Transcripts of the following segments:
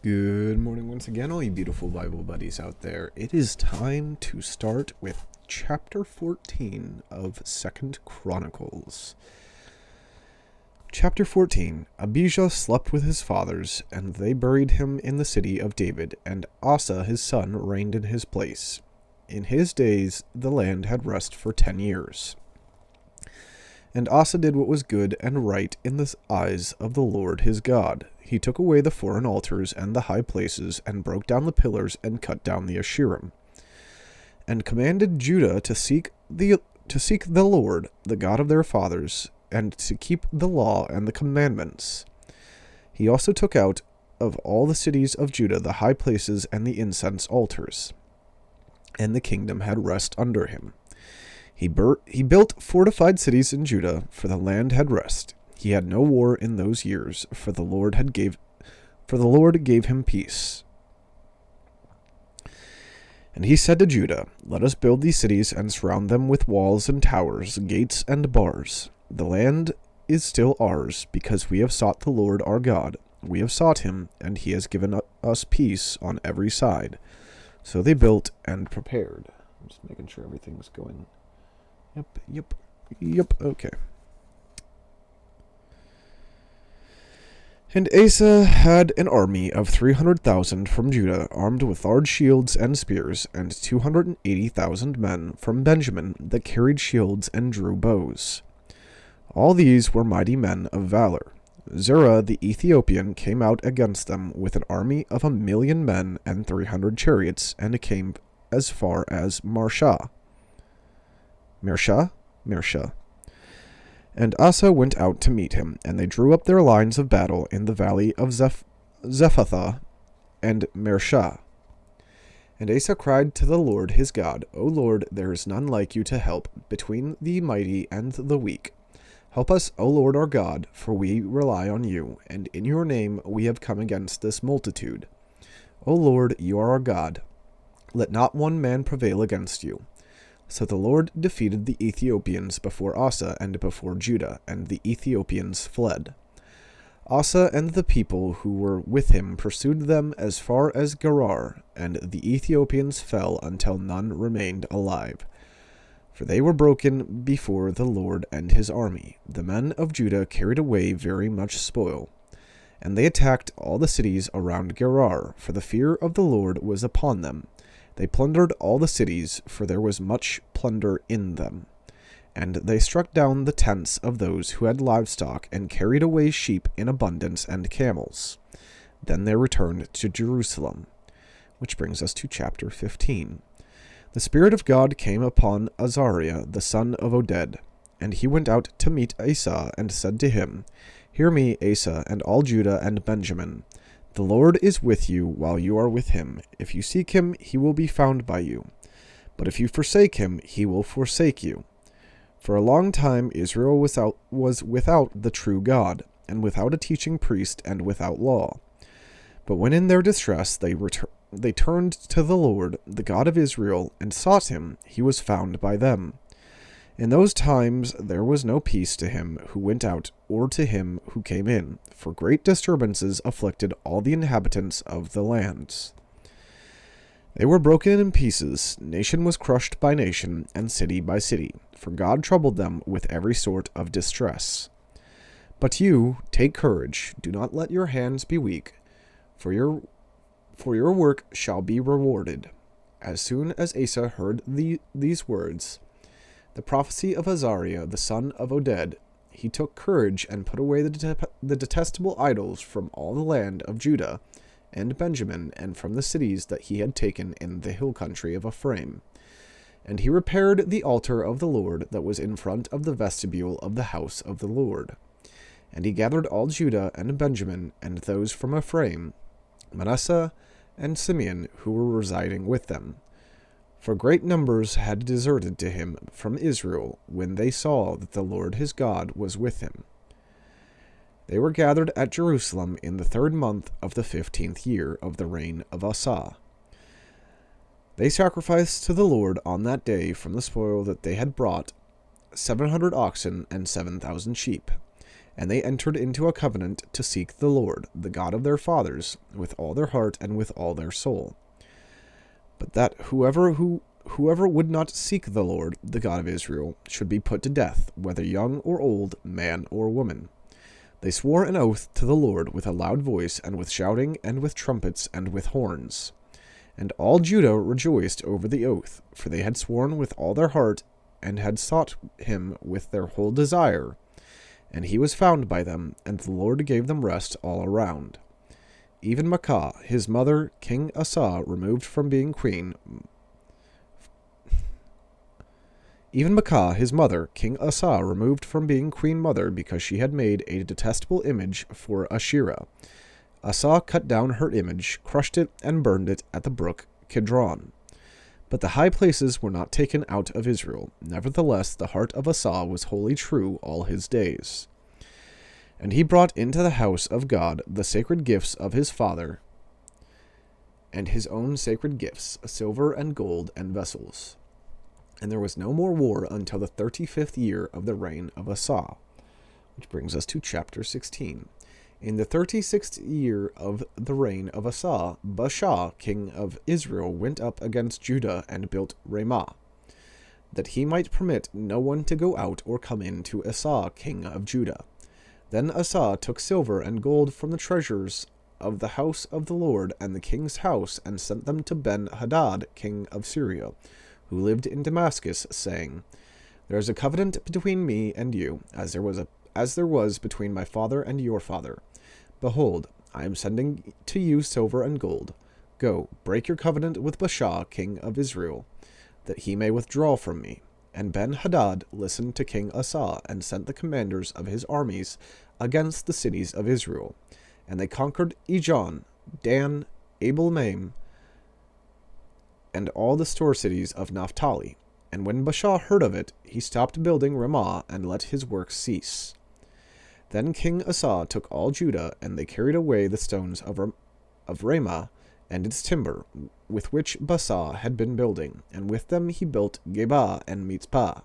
Good morning once again, all you beautiful Bible buddies out there. It is time to start with chapter 14 of 2nd Chronicles. Chapter 14. Abijah slept with his fathers, and they buried him in the city of David, and Asa his son reigned in his place. In his days the land had rest for 10 years. And Asa did what was good and right in the eyes of the Lord his God. He took away the foreign altars and the high places, and broke down the pillars, and cut down the Asherim, and commanded Judah to seek the Lord, the God of their fathers, and to keep the law and the commandments. He also took out of all the cities of Judah the high places and the incense altars, and the kingdom had rest under him. He built fortified cities in Judah, for the land had rest. He had no war in those years, for the Lord gave him peace. And he said to Judah, "Let us build these cities and surround them with walls and towers, gates and bars. The land is still ours, because we have sought the Lord our God. We have sought him, and he has given us peace on every side." So they built and prepared. I'm just making sure everything's going. Yep, okay. And Asa had an army of 300,000 from Judah, armed with large shields and spears, and 280,000 men from Benjamin that carried shields and drew bows. All these were mighty men of valor. Zerah the Ethiopian came out against them with an army of 1,000,000 men and 300 chariots, and came as far as Mersha. And Asa went out to meet him, and they drew up their lines of battle in the valley of Zephathah and Mersha. And Asa cried to the Lord his God, "O Lord, there is none like you to help between the mighty and the weak. Help us, O Lord our God, for we rely on you, and in your name we have come against this multitude. O Lord, you are our God. Let not one man prevail against you." So the Lord defeated the Ethiopians before Asa and before Judah, and the Ethiopians fled. Asa and the people who were with him pursued them as far as Gerar, and the Ethiopians fell until none remained alive. For they were broken before the Lord and his army. The men of Judah carried away very much spoil. And they attacked all the cities around Gerar, for the fear of the Lord was upon them. They plundered all the cities, for there was much plunder in them. And they struck down the tents of those who had livestock, and carried away sheep in abundance and camels. Then they returned to Jerusalem. Which brings us to chapter 15. The Spirit of God came upon Azariah the son of Oded, and he went out to meet Asa, and said to him, "Hear me, Asa, and all Judah and Benjamin. The Lord is with you while you are with him. If you seek him, he will be found by you. But if you forsake him, he will forsake you. For a long time Israel was without the true God, and without a teaching priest, and without law. But when in their distress they turned to the Lord, the God of Israel, and sought him, he was found by them. In those times there was no peace to him who went out, or to him who came in, for great disturbances afflicted all the inhabitants of the lands. They were broken in pieces, nation was crushed by nation, and city by city, for God troubled them with every sort of distress. But you, take courage, do not let your hands be weak, for your work shall be rewarded." As soon as Asa heard these words, the prophecy of Azariah the son of Oded, he took courage and put away the detestable idols from all the land of Judah and Benjamin, and from the cities that he had taken in the hill country of Ephraim. And he repaired the altar of the Lord that was in front of the vestibule of the house of the Lord. And he gathered all Judah and Benjamin, and those from Ephraim, Manasseh, and Simeon, who were residing with them. For great numbers had deserted to him from Israel when they saw that the Lord his God was with him. They were gathered at Jerusalem in the 3rd month of the 15th year of the reign of Asa. They sacrificed to the Lord on that day from the spoil that they had brought 700 oxen and 7,000 sheep. And they entered into a covenant to seek the Lord, the God of their fathers, with all their heart and with all their soul. But that whoever would not seek the Lord, the God of Israel, should be put to death, whether young or old, man or woman. They swore an oath to the Lord with a loud voice, and with shouting, and with trumpets, and with horns. And all Judah rejoiced over the oath, for they had sworn with all their heart, and had sought him with their whole desire. And he was found by them, and the Lord gave them rest all around. Even Maacah, his mother, King Asa, removed from being queen. Even Maacah, his mother, King Asa, removed from being queen mother because she had made a detestable image for Asherah. Asa cut down her image, crushed it, and burned it at the brook Kidron. But the high places were not taken out of Israel. Nevertheless, the heart of Asa was wholly true all his days. And he brought into the house of God the sacred gifts of his father, and his own sacred gifts, silver and gold and vessels. And there was no more war until the 35th year of the reign of Asa. Which brings us to chapter 16. In the 36th year of the reign of Asa, Baasha, king of Israel, went up against Judah and built Ramah, that he might permit no one to go out or come in to Asa, king of Judah. Then Asa took silver and gold from the treasures of the house of the Lord and the king's house, and sent them to Ben-Hadad, king of Syria, who lived in Damascus, saying, There is a covenant between me and you, as there was between my father and your father. Behold, I am sending to you silver and gold. Go, break your covenant with Baasha, king of Israel, that he may withdraw from me. And Ben-Hadad listened to King Asa, and sent the commanders of his armies against the cities of Israel. And they conquered Ijon, Dan, Abel-Maim, and all the store cities of Naphtali. And when Baasha heard of it, he stopped building Ramah, and let his work cease. Then King Asa took all Judah, and they carried away the stones of Ramah and its timber, with which Baasha had been building, and with them he built Geba and Mitzpah.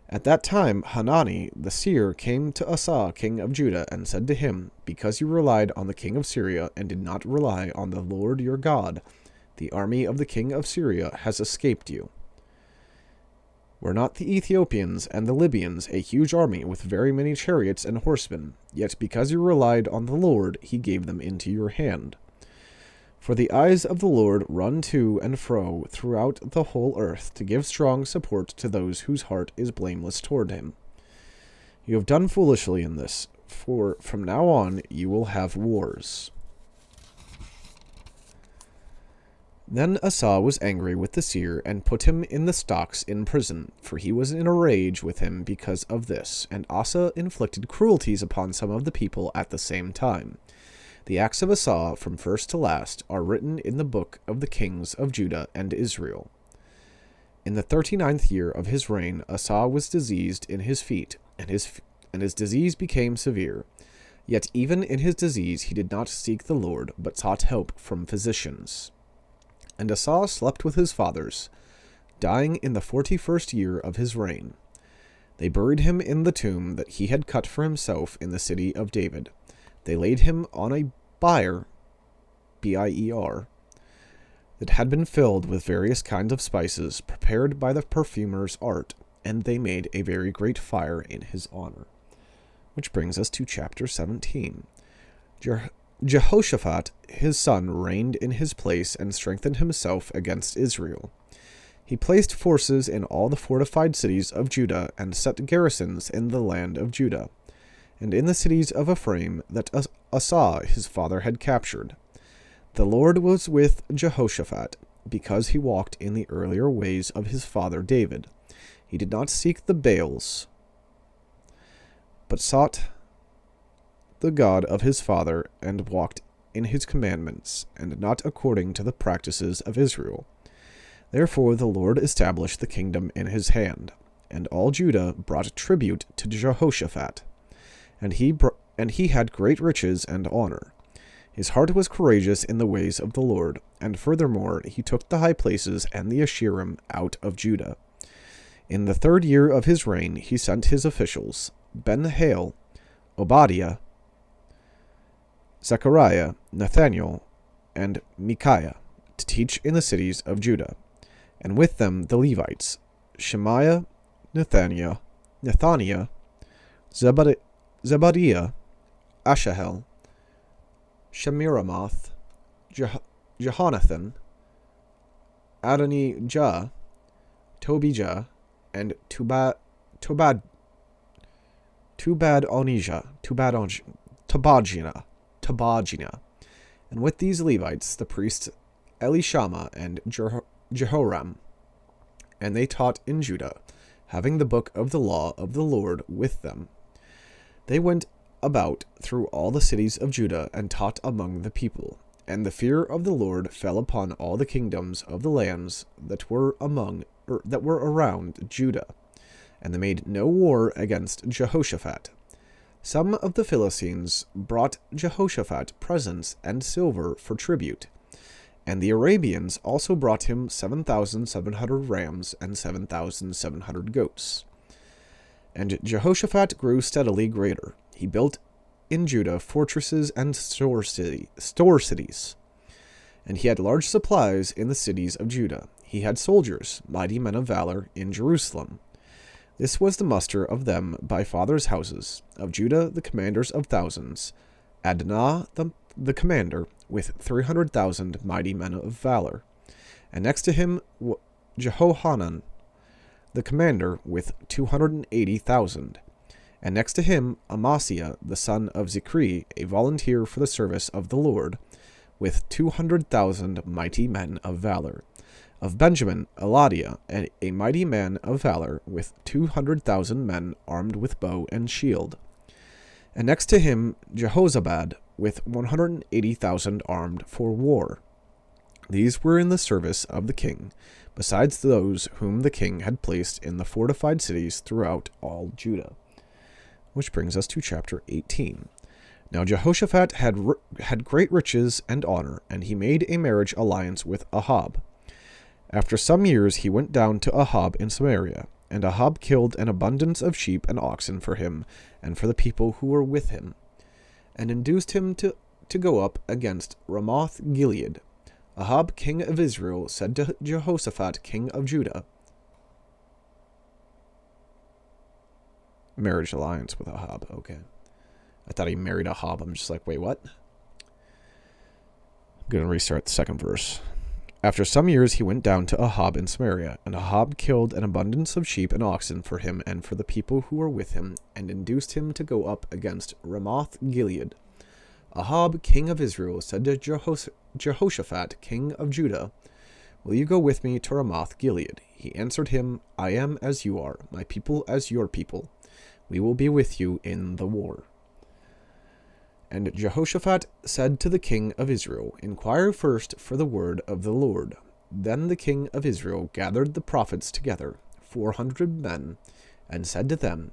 At that time Hanani the seer came to Asa king of Judah, and said to him, Because you relied on the king of Syria, and did not rely on the Lord your God, the army of the king of Syria has escaped you. Were not the Ethiopians and the Libyans a huge army with very many chariots and horsemen? Yet because you relied on the Lord, he gave them into your hand. For the eyes of the Lord run to and fro throughout the whole earth, to give strong support to those whose heart is blameless toward him. You have done foolishly in this, for from now on you will have wars. Then Asa was angry with the seer, and put him in the stocks in prison, for he was in a rage with him because of this. And Asa inflicted cruelties upon some of the people at the same time. The acts of Asa, from first to last, are written in the book of the kings of Judah and Israel. In the 39th year of his reign, Asa was diseased in his feet, and his disease became severe. Yet even in his disease he did not seek the Lord, but sought help from physicians. And Asa slept with his fathers, dying in the 41st year of his reign. They buried him in the tomb that he had cut for himself in the city of David. They laid him on a bier, B-I-E-R, that had been filled with various kinds of spices, prepared by the perfumer's art, and they made a very great fire in his honor. Which brings us to chapter 17. Jehoshaphat, his son, reigned in his place and strengthened himself against Israel. He placed forces in all the fortified cities of Judah, and set garrisons in the land of Judah, and in the cities of Ephraim that Asa his father had captured. The Lord was with Jehoshaphat, because he walked in the earlier ways of his father David. He did not seek the Baals, but sought the God of his father, and walked in his commandments, and not according to the practices of Israel. Therefore the Lord established the kingdom in his hand, and all Judah brought tribute to Jehoshaphat, and he had great riches and honor. His heart was courageous in the ways of the Lord, and furthermore he took the high places and the Asherim out of Judah. In the 3rd year of his reign he sent his officials, Ben-Hail, Obadiah, Zechariah, Nathaniel, and Micaiah, to teach in the cities of Judah, and with them the Levites, Shemaiah, Nethaniah, Zebadiah, Ashahel, Shemiramoth, Jehonathan, Adonijah, Tobijah, and Tobagina. And with these Levites, the priests Elishama and Jehoram. And they taught in Judah, having the book of the law of the Lord with them. They went about through all the cities of Judah and taught among the people. And the fear of the Lord fell upon all the kingdoms of the lands that were around Judah, and they made no war against Jehoshaphat. Some of the Philistines brought Jehoshaphat presents and silver for tribute, and the Arabians also brought him 7,700 rams and 7,700 goats. And Jehoshaphat grew steadily greater. He built in Judah fortresses and store cities. And he had large supplies in the cities of Judah. He had soldiers, mighty men of valor, in Jerusalem. This was the muster of them by fathers' houses. Of Judah the commanders of thousands, Adnah the commander, with 300,000 mighty men of valor. And next to him Jehohanan the commander, with 280,000. And next to him Amasiah the son of Zichri, a volunteer for the service of the Lord, with 200,000 mighty men of valor. Of Benjamin, Eladiah, a mighty man of valor, with 200,000 men armed with bow and shield. And next to him Jehozabad, with 180,000 armed for war. These were in the service of the king, besides those whom the king had placed in the fortified cities throughout all Judah. Which brings us to chapter 18. Now Jehoshaphat had great riches and honor, and he made a marriage alliance with Ahab. After some years he went down to Ahab in Samaria, and Ahab killed an abundance of sheep and oxen for him and for the people who were with him, and induced him to go up against Ramoth Gilead. Ahab king of Israel said to Jehoshaphat king of Judah, marriage alliance with Ahab, okay. I thought he married Ahab. I'm just like, wait, what? I'm going to restart the second verse. After some years he went down to Ahab in Samaria, and Ahab killed an abundance of sheep and oxen for him and for the people who were with him, and induced him to go up against Ramoth Gilead. Ahab king of Israel said to Jehoshaphat king of Judah, will you go with me to Ramoth Gilead? He answered him, I am as you are, my people as your people. We will be with you in the war. And Jehoshaphat said to the king of Israel, inquire first for the word of the Lord. Then the king of Israel gathered the prophets together, 400 men, and said to them,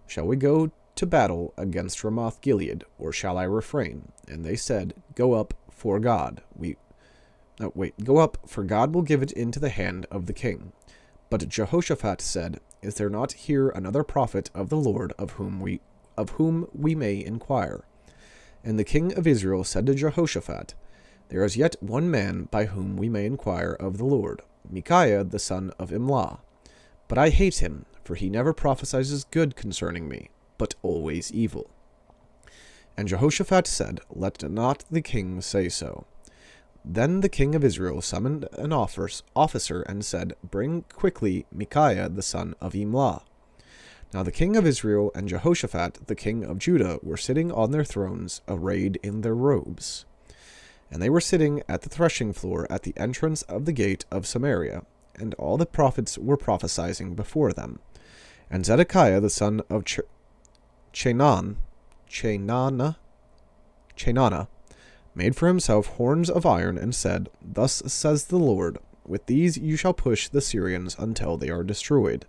shall we go to battle against Ramoth Gilead, or shall I refrain? And they said, go up, for God will give it into the hand of the king. But Jehoshaphat said, is there not here another prophet of the Lord of whom we may inquire? And the king of Israel said to Jehoshaphat, there is yet one man by whom we may inquire of the Lord, Micaiah the son of Imlah. But I hate him, for he never prophesies good concerning me, but always evil. And Jehoshaphat said, let not the king say so. Then the king of Israel summoned an officer and said, bring quickly Micaiah the son of Imlah. Now the king of Israel and Jehoshaphat the king of Judah were sitting on their thrones, arrayed in their robes. And they were sitting at the threshing floor at the entrance of the gate of Samaria, and all the prophets were prophesying before them. And Zedekiah the son of Chenaanah made for himself horns of iron, and said, thus says the Lord, with these you shall push the Syrians until they are destroyed.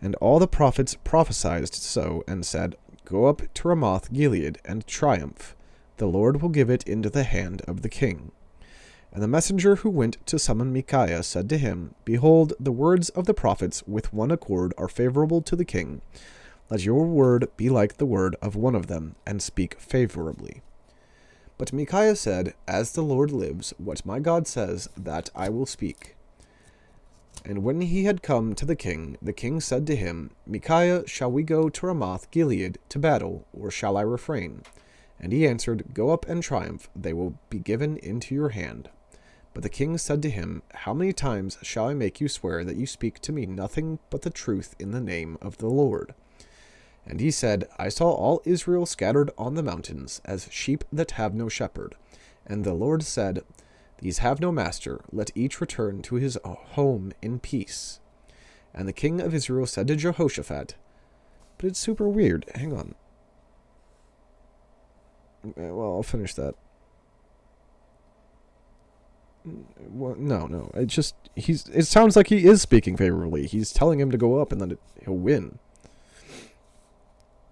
And all the prophets prophesied so, and said, go up to Ramoth Gilead, and triumph. The Lord will give it into the hand of the king. And the messenger who went to summon Micaiah said to him, behold, the words of the prophets with one accord are favorable to the king. Let your word be like the word of one of them, and speak favorably. But Micaiah said, As the Lord lives, what my God says, that I will speak. And when he had come to the king said to him, Micaiah, shall we go to Ramoth-Gilead to battle, or shall I refrain? And he answered, Go up and triumph, they will be given into your hand. But the king said to him, How many times shall I make you swear that you speak to me nothing but the truth in the name of the Lord? And he said, I saw all Israel scattered on the mountains, as sheep that have no shepherd. And the Lord said, These have no master, let each return to his home in peace. And the king of Israel said to Jehoshaphat, but it's super weird, hang on. Well, I'll finish that. Well, no. It sounds like he is speaking favorably. He's telling him to go up and then he'll win.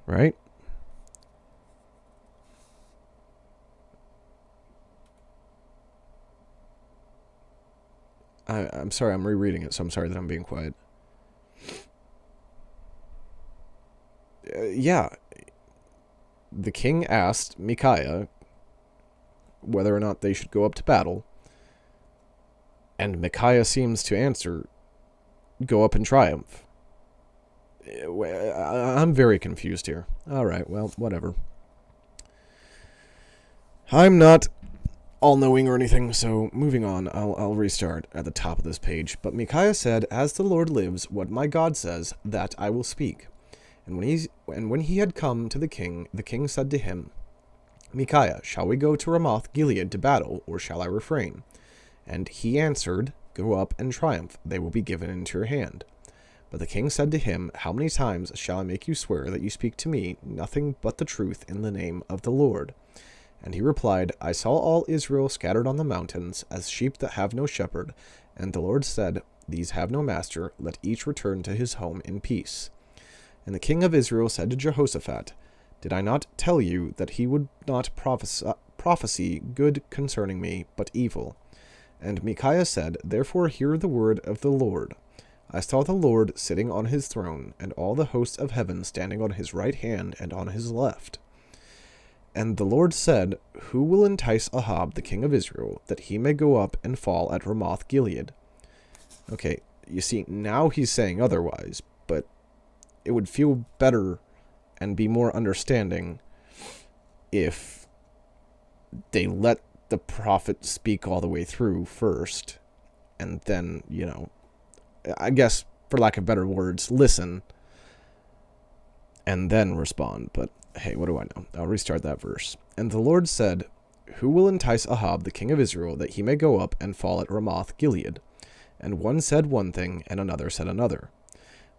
Right? I'm sorry, I'm rereading it, so I'm sorry that I'm being quiet. Yeah. The king asked Micaiah whether or not they should go up to battle. And Micaiah seems to answer, Go up and triumph. I'm very confused here. Alright, well, whatever. I'm not all-knowing or anything, so moving on, I'll restart at the top of this page. But Micaiah said, As the Lord lives, what my God says, that I will speak. And when he had come to the king said to him, Micaiah, shall we go to Ramoth-Gilead to battle, or shall I refrain? And he answered, Go up and triumph, they will be given into your hand. But the king said to him, How many times shall I make you swear that you speak to me nothing but the truth in the name of the Lord? And he replied, I saw all Israel scattered on the mountains, as sheep that have no shepherd. And the Lord said, These have no master, let each return to his home in peace. And the king of Israel said to Jehoshaphat, Did I not tell you that he would not prophesy good concerning me, but evil? And Micaiah said, Therefore hear the word of the Lord. I saw the Lord sitting on his throne, and all the hosts of heaven standing on his right hand and on his left. And the Lord said, Who will entice Ahab the king of Israel, that he may go up and fall at Ramoth-Gilead? Okay, you see, now he's saying otherwise, but it would feel better and be more understanding if they let the prophet speak all the way through first, and then, I guess, for lack of better words, listen, and then respond. But hey, what do I know? I'll restart that verse. And the Lord said, Who will entice Ahab the king of Israel, that he may go up and fall at Ramoth-Gilead? And one said one thing, and another said another.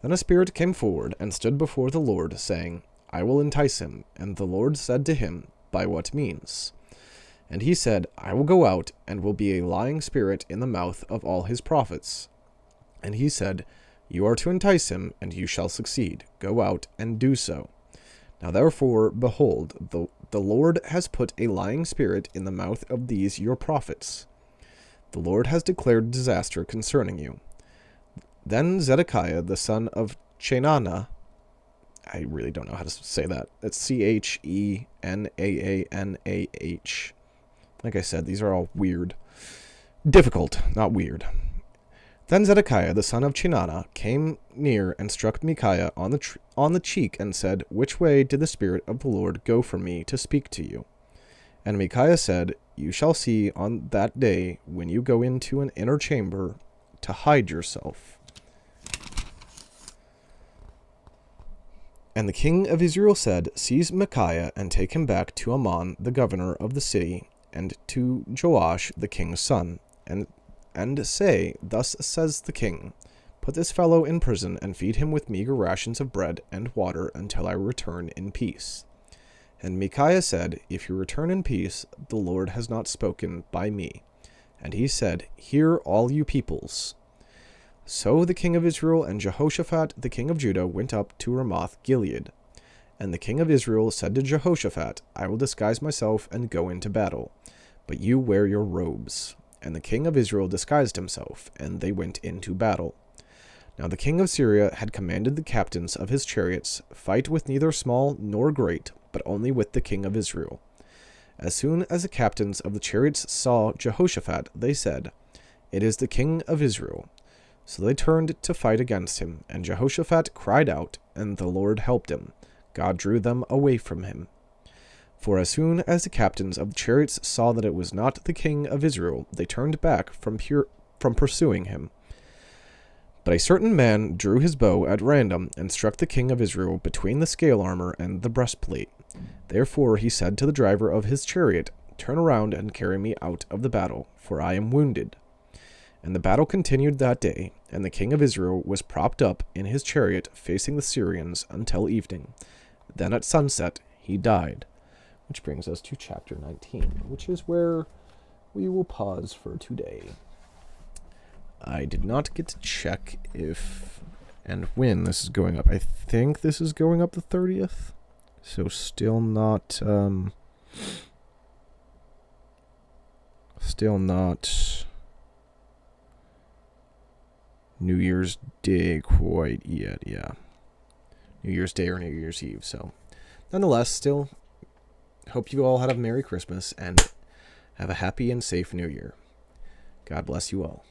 Then a spirit came forward, and stood before the Lord, saying, I will entice him. And the Lord said to him, By what means? And he said, I will go out, and will be a lying spirit in the mouth of all his prophets. And he said, You are to entice him, and you shall succeed. Go out and do so. Now therefore, behold, the Lord has put a lying spirit in the mouth of these your prophets. The Lord has declared disaster concerning you. Then Zedekiah, the son of Chenaanah, I really don't know how to say that. It's Chenaanah. Like I said, these are all weird. Difficult, not weird. Then Zedekiah, the son of Chenaanah, came near and struck Micaiah on the cheek and said, Which way did the Spirit of the Lord go from me to speak to you? And Micaiah said, You shall see on that day when you go into an inner chamber to hide yourself. And the king of Israel said, Seize Micaiah and take him back to Amon, the governor of the city, and to Joash, the king's son, and say, Thus says the king, Put this fellow in prison and feed him with meager rations of bread and water until I return in peace. And Micaiah said, If you return in peace, the Lord has not spoken by me. And he said, Hear all you peoples. So the king of Israel and Jehoshaphat the king of Judah went up to Ramoth-Gilead. And the king of Israel said to Jehoshaphat, I will disguise myself and go into battle, but you wear your robes. And the king of Israel disguised himself, and they went into battle. Now the king of Syria had commanded the captains of his chariots, fight with neither small nor great, but only with the king of Israel. As soon as the captains of the chariots saw Jehoshaphat, they said, It is the king of Israel. So they turned to fight against him, and Jehoshaphat cried out, and the Lord helped him. God drew them away from him. For as soon as the captains of the chariots saw that it was not the king of Israel, they turned back from pursuing him. But a certain man drew his bow at random and struck the king of Israel between the scale armor and the breastplate. Therefore he said to the driver of his chariot, Turn around and carry me out of the battle, for I am wounded. And the battle continued that day, and the king of Israel was propped up in his chariot facing the Syrians until evening. Then at sunset he died. Which brings us to chapter 19, which is where we will pause for today. I did not get to check if and when this is going up. I think this is going up the 30th. So still not New Year's Day quite yet, yeah. New Year's Day or New Year's Eve. So nonetheless, still hope you all had a Merry Christmas and have a happy and safe New Year. God bless you all.